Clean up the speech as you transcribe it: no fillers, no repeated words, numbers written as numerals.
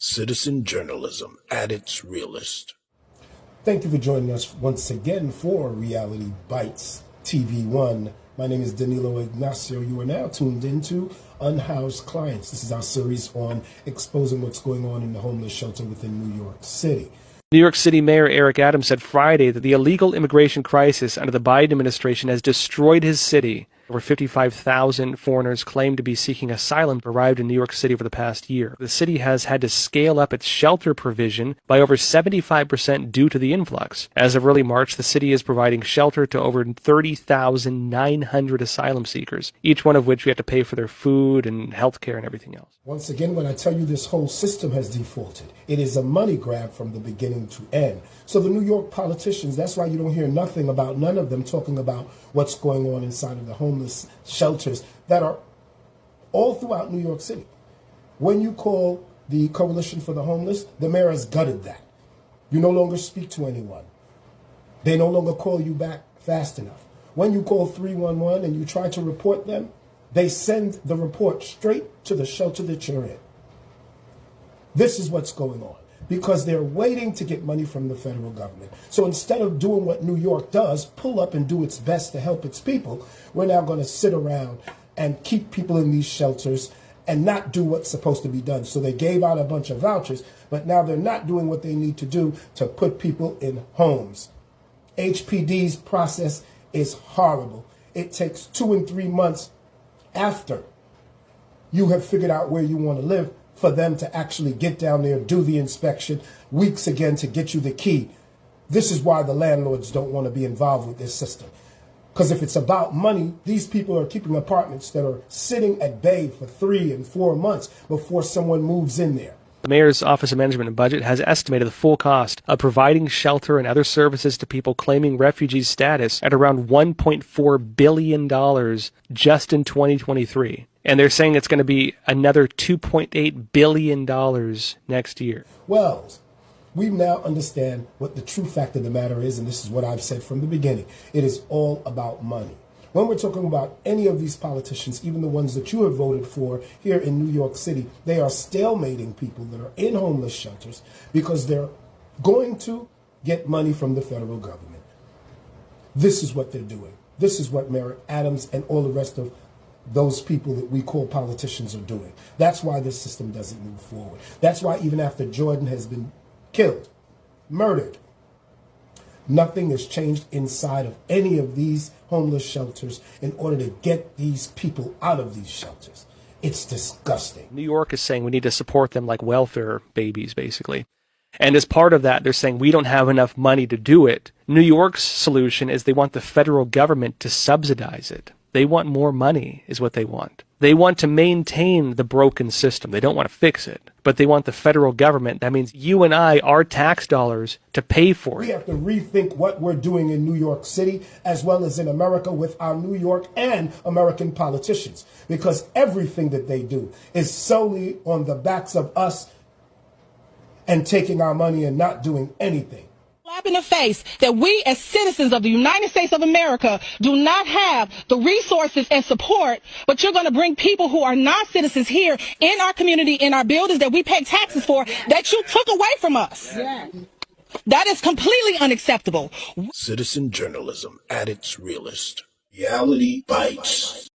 Citizen journalism at its realest. Thank you for joining us once again for Reality Bites TV1. My name is Danilo Ignacio. You are now tuned into Unhoused Clients. This is our series on exposing what's going on in the homeless shelter within New York City. New York City Mayor Eric Adams said Friday that the illegal immigration crisis under the Biden administration has destroyed his city. Over 55,000 foreigners claim to be seeking asylum arrived in New York City over the past year. The city has had to scale up its shelter provision by over 75% due to the influx. As of early March, the city is providing shelter to over 30,900 asylum seekers, each one of which we have to pay for their food and health care and everything else. Once again, when I tell you this whole system has defaulted, it is a money grab from the beginning to end. So the New York politicians, that's why you don't hear nothing about, none of them talking about what's going on inside of the homeless shelters that are all throughout New York City. When you call the Coalition for the Homeless, the mayor has gutted that. You no longer speak to anyone. They no longer call you back fast enough. When you call 311 and you try to report them, they send the report straight to the shelter that you're in. This is what's going on because they're waiting to get money from the federal government. So instead of doing what New York does, pull up and do its best to help its people, we're now going to sit around and keep people in these shelters and not do what's supposed to be done. So they gave out a bunch of vouchers, but now they're not doing what they need to do to put people in homes. HPD's process is horrible. It takes 2 and 3 months after you have figured out where you want to live for them to actually get down there, do the inspection, weeks again to get you the key. This is why the landlords don't want to be involved with this system. Because if it's about money, these people are keeping apartments that are sitting at bay for 3 and 4 months before someone moves in there. The Mayor's Office of Management and Budget has estimated the full cost of providing shelter and other services to people claiming refugee status at around $1.4 billion just in 2023. And they're saying it's going to be another $2.8 billion next year. Well, we now understand what the true fact of the matter is, and this is what I've said from the beginning. It is all about money. When we're talking about any of these politicians, even the ones that you have voted for here in New York City, they are stalemating people that are in homeless shelters because they're going to get money from the federal government. This is what they're doing. This is what Mayor Adams and all the rest of those people that we call politicians are doing. That's why this system doesn't move forward. That's why even after Jordan has been killed, murdered, nothing has changed inside of any of these homeless shelters in order to get these people out of these shelters. It's disgusting. New York is saying we need to support them like welfare babies, basically. And as part of that, they're saying we don't have enough money to do it. New York's solution is they want the federal government to subsidize it. They want more money is what they want. They want to maintain the broken system. They don't want to fix it. But they want the federal government, that means you and I, our tax dollars, to pay for it. We have to rethink what we're doing in New York City as well as in America with our New York and American politicians. Because everything that they do is solely on the backs of us and taking our money and not doing anything. In the face that we as citizens of the United States of America do not have the resources and support, but you're going to bring people who are not citizens here in our community, in our buildings that we pay taxes for, that you took away from us. Yeah. That is completely unacceptable. Citizen journalism at its realest. Reality Bites.